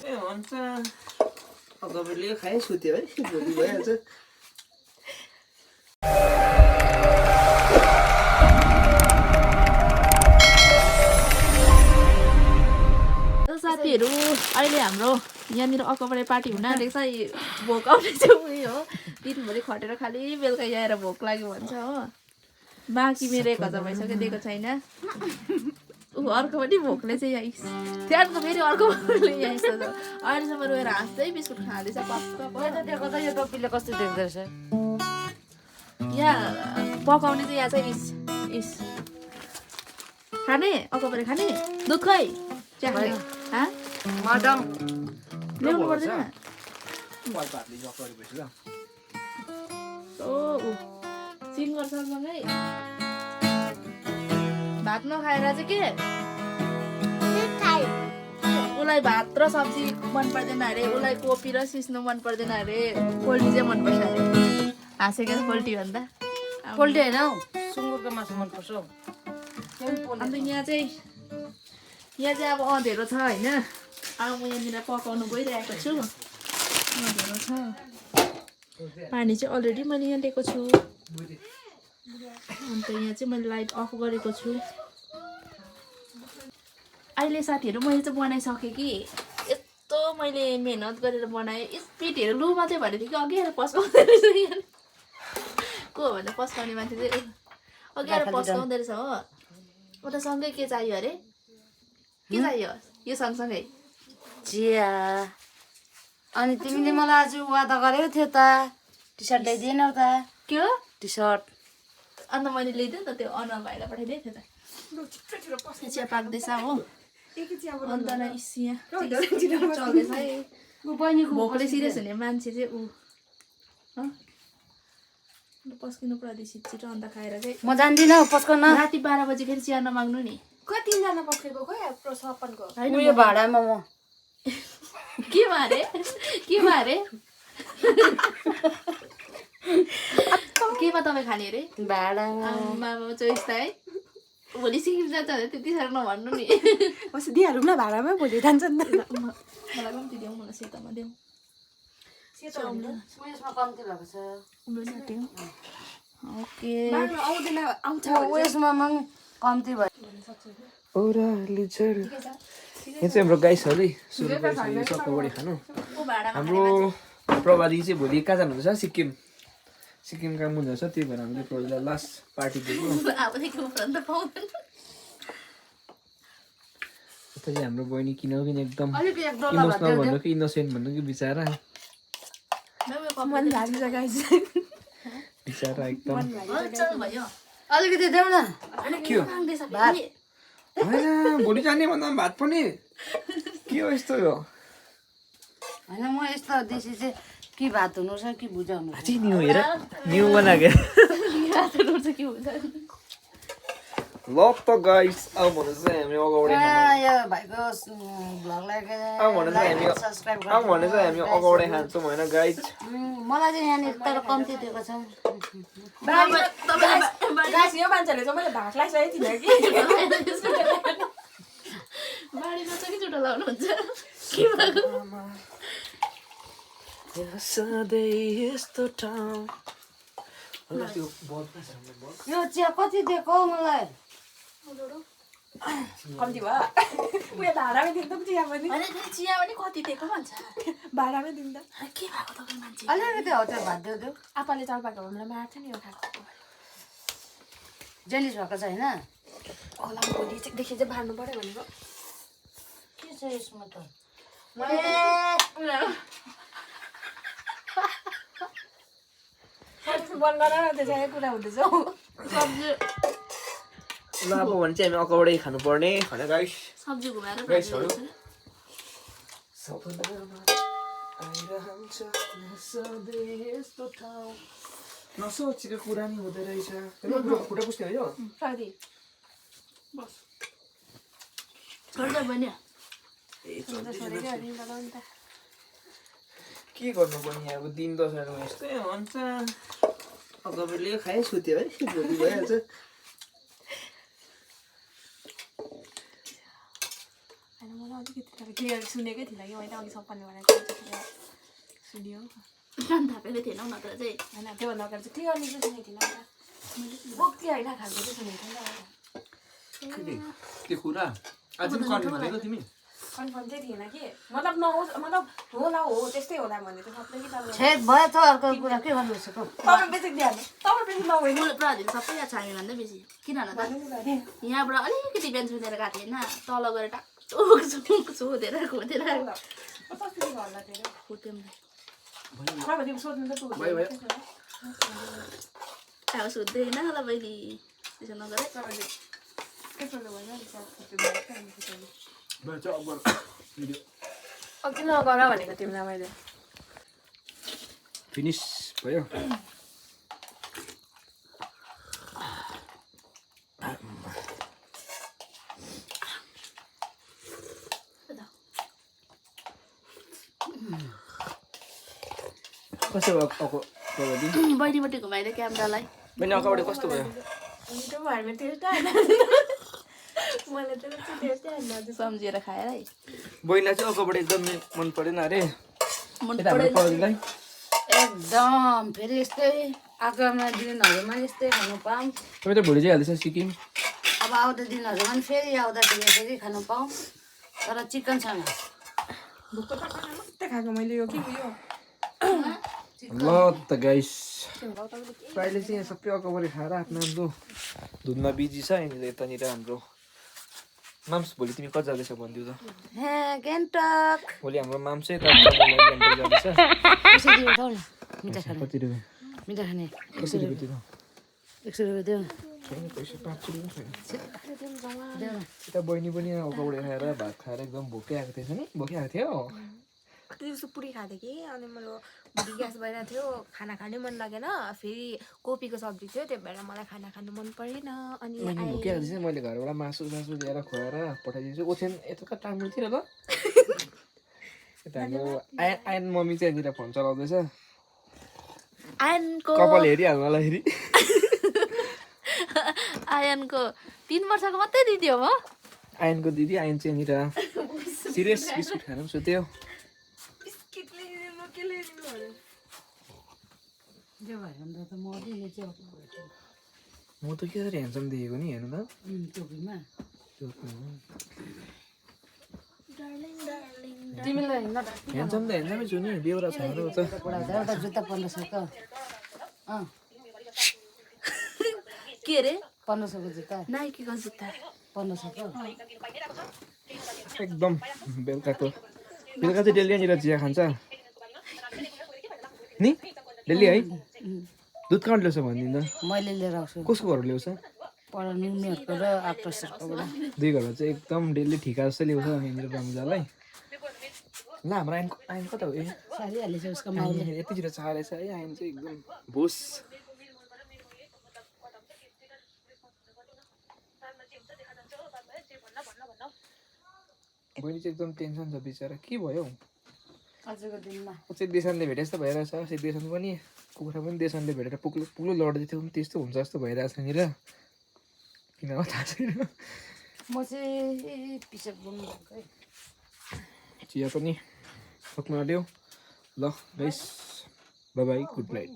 ए हुन्छ तपाईँले खाए सुत्यो है भोलि भइहाल्छ साथीहरू अहिले हाम्रो यहाँनिर अकबरे पार्टी हुन आँटेको छ भोक आउने चाहिँ उयो हो दिनभरि खटेर खालि बेलुका आएर भोक लाग्यो भन्छ हो बाँकी मेरो 1000 भइसक्यो दिएको छैन ऊ अर्को पनि भोकले चाहिँ यहाँ त्यहाँको फेरि अर्को यहाँ अहिलेसम्म रोएर हाँस्दै बिस्कुट खाँदैछ पक्का यो टोपीले कस्तो देख्दो रहेछ यहाँ पकाउने चाहिँ यहाँ चाहिँ इस खाने अकबरे खाने दुध खै चिया खाने मडम ल्याउनु पर्दैन भातले जफ गरेपछि ल सिङ्गर सँगसँगै भात नखाएर चाहिँ के उसलाई भात र सब्जी मन पर्दैन अरे उसलाई कोपी र सिस्नो मन पर्दैन अरे पोल्ट्री चाहिँ मनपर्छ अरे हाँसेको पोल्ट्री भन्दा पोल्ट्री होइन हौ सुँगुरको मासु मनपर्छ हौ अन्त यहाँ चाहिँ अब अँधेरो छ होइन अब म यहाँनिर पकाउनु गइरहेको छु अँधेरो छ पानी चाहिँ अलरेडी मैले यहाँ लिएको छु अन्त यहाँ चाहिँ मैले लाइट अफ गरेको छु अहिले साथीहरू मैले चाहिँ बनाइसकेँ कि यस्तो मैले मेहनत गरेर बनाएँ स्पिडहरू लु मात्रै भनेको थिएँ कि अघि आएर पस्काउँदै रहेछ यहाँ को भन्दा पस्काउने मान्छे चाहिँ अघि आएर पस्काउँदो रहेछ हो उता सँगै के चाहियो अरे के चाहियो यो सँगसँगै चिया अनि तिमीले मलाई आज वादा गरेको थियो त टी सर्ट ल्याइदिएनौ त के हो टी सर्ट अन्त मैले ल्याइदिएँ नि त त्यो अनुहार भाइलाई पठाइदिएको थिएँ त चिया पाक्दैछ हो अन्त यहाँ चल्दैछ है भोकले सिरियस हुने मान्छे चाहिँ ऊ पस्किनु पर्यो छिटो अन्त खाएर चाहिँ म जान्दिनँ पस्कन राति 12 बजी फेरि चिया नमाग्नु नि कतिजना पस्केको खोइ सपनको उयो भाडामा म के मारे केमा तपाईँ खाने अरे भाडामा मामा चोइस त है भोलि सिक्किम जान्छ भने त्यति साह्रो नभन्नु नि पछि दिइहालौँ न भाडामा भोलि जान्छ नि त मलाई कम्ती देऊ मलाई सेतोमा देऊ उयसमा कम्ती भएको छ ओके आउँदैन आउँछ उयसमा पनि कम्ती भयो ओराली झर यहाँ चाहिँ हाम्रो गाइस हो है सुरु गरिसक्यो सक्करबडी खानु हाम्रो प्रभारी चाहिँ भोलि कहाँ जानुहुन्छ सिक्किम काम हुँदैछ त्यही भएर हामीले प्रभारीलाई लास्ट पार्टी दिएको चाहिँ हाम्रो बहिनी किनौँ किन एकदम इमोसनल भन्नु कि इनोसेन्ट भन्नु कि बिचरा मन लाग्छ गाइस बिचरा एकदम अलिकति देऊ न के हो होइन भोलि जाने भन्दा भात पनि के हो यस्तो हो होइन म यस्तो देशी चाहिँ कि भात हुनु छ कि भुजा हुनु अझै न्यू हेर न्यू बनाएको ल त गाइस अब भन्नु चाहिँ हामी अगाडि यो भाइको भ्लगलाई हामी अगाडि खान्छौँ होइन गाइस मलाई चाहिँ यहाँनिर तर कम्ती दिएको छ यो मान्छेले चाहिँ मैले भात लगाइसकेको थिइनँ कि बारीमा चाहिँ चुटो लाउनुहुन्छ यो चिया कति दिएको मलाई कम्ती भयो उयो भाडामै दिन्छ चिया पनि चिया पनि कति दिएको भन्छ भाडामै दिन्छ के भएको तपाईँ मान्छे अलिकति हतार भात देऊ आपाले चाल पाएको हामीलाई मार्छ नि यो खाएको जेलिस भएको छ होइन होला भोलिदेखि चाहिँ बार्नु पऱ्यो भनेको के छ यसमा त बन्द गर न त्यसै कुरा हुँदैछ हौ सब्जी ल अब भने चाहिँ हामी अगाडि खानुपर्ने होइन गाइस सब्जी घुमाएर गाइसहरू नसोचेको कुरा नि हुँदो रहेछ खुट्टा पुस्ने हो साथी बस गर्दा बन्यो के गर्नुपर्ने अब दिन दसैँमा यस्तै हुन्छ अब तपाईँले खाए सुत्यो है भोलि भइहाल्छ म मलाई अलिकति क्लियर सुनेकै थिइनँ कि मैले अघि सपना भनेको सुन्यो कान थापेको थिएन हौ नत्र चाहिँ होइन त्योभन्दा अगाडि चाहिँ क्लियरली चाहिँ सुनेको थिइनँ बोक्ती होइन खालको चाहिँ सुनेको थिएन त्यो कुरा अझै कन्फर्म भनेको तिमी कन्फर्म चाहिँ थिएन कि मतलब नहोस् मतलब होला हो त्यस्तै होला भन्ने त सबले कि तपाईँ छेक भयो त अर्को कुरा के भन्नु खोजेको बेसी दिइहाल्नु तपाईँ बेसी नभइनु मलाई प्रहरीले सबै याद छ हामीभन्दा बेसी किन भन त यहाँबाट अलिकति बिहान सुनेर गएको थिएँ होइन तल गएर टाक सोधेर खोदेर कसरी होला त्यो खोट्यौँ तपाईँ सोध्नु त भयो भयो अब सोध्दैन होला बहिनी त्यसो नगर तपाईँले त्यसो भएन भयो चाहिँ अब भिडियो अघि नगर भनेको तिमीलाई मैले फिनिस भयो कस्तो भयो प्रगति बहिनीपट्टि घुमाइदियो क्यामेरालाई बहिनी अगाडि कस्तो भयो त्यो भएर टेस्टै आएन मैले त टेस्टै आएन सम्झिएर खाएर है बहिनीलाई चाहिँ अगाडि एकदम मन परेन अरे मन यता हाम्रो प्रगतिलाई एकदम फेरि यस्तै आगामी दिनहरूमा यस्तै खानु पाऊँ तपाईँ त भोलि चाहिँ हाल्दैछ सिक्किम अब आउँदो दिनहरूमा पनि फेरि आउँदाखेरि फेरि खानु पाऊँ तर चिकनसँग भुक्क त मात्रै खाएको मैले यो के उयो ल त गाइस प्रायले चाहिँ यहाँ सबै अगाडि खाएर आफ्नो आफ्नो धुनमा बिजी छ यहाँनिर यतानिर हाम्रो माम्स भोलि तिमी कति जाँदैछ भनिदिउ त हे गान्तोक भोलि हाम्रो माम्स चाहिँ जाँदैछ कसरी उठाउ न मिठा खाने कति रुपियाँ मिठा खाने कति रुपियाँ दिनु 100 रुपियाँ देऊ न छैन पैसा 500 रुपियाँ छैन देऊ न यता बहिनी पनि अगाडि खाएर भात खाएर एकदम भोकै आएको थिएछ नि भोकै आएको थियो दिउँसो पुरी खाँथेँ कि अनि मेरो भुँडी ग्यास भइरहेको थियो खाना खानै मन लागेन फेरि कोपीको सब्जी थियो त्यही भएर मलाई खाना खानु मन परेन अनि बहिनी भोकै आएको थिएछ मैले घरबाट मासु सासु ल्याएर खुवाएर पठाइदिन्छु ओछ्यान यता कहाँ टाङ्गुतिर ल यता हाम्रो आयन मम्मी चाहिँ यहाँनिर फोन चलाउँदैछ आयनको कपाल हेरिहाल्नु होला फेरि आयनको 3 वर्षको मात्रै दिदी हो म आयनको दिदी आयन चाहिँ यहाँनिर सिरियस बिस्कुट खानु पनि सुत्यो बिस्किट ल्याइदिनु के ल्याइदिनु अरे जे भयो भने त म दिने चाहिँ म त के गरी ह्यान्डसम देखेको नि हेर्नु त टोपीमा त्यो तिमीलाई न ह्यान्डसम त ह्यान्डसमै छु नि बेहोरा छैन त एउटा जुत्ता 1500 को के रे 1500 को जुत्ता नाइकीको जुत्ता 1500 को एकदम बेलुकाको बेलुका चाहिँ डेली यहाँनिर चिया खान्छ नि डेली है दुध कहाँ ल्याउँछ भनिदिनु त मैले लिएर आउँछु कसको घर ल्याउँछ पर नुनीहरूको र आक्ट्रेसहरूकोबाट दुई घरमा चाहिँ एकदम डेली ठिका जस्तो ल्याउँछ यहाँनिर रमजालाई ल हाम्रो आयन आयन कता हो ए सारी हालेछ उसको आयन यतितिर चारेछ है आयन चाहिँ एकदम भोस बहिनी चाहिँ एकदम टेन्सन छ बिचरा के भयो आजको दिनमा चाहिँ देशनले भेटे जस्तो भइरहेछ अस्ति देशन पनि कुखुरा पनि देशनले भेटेर पुग्लो पुग्लो लड्दै थियो त्यस्तो हुन्छ जस्तो भइरहेछ यहाँनिर किन हो थाहा छैन म चाहिँ पिसाब गर्नु भएको है चिया पनि सक्नु आँट्यो ल guys by by good night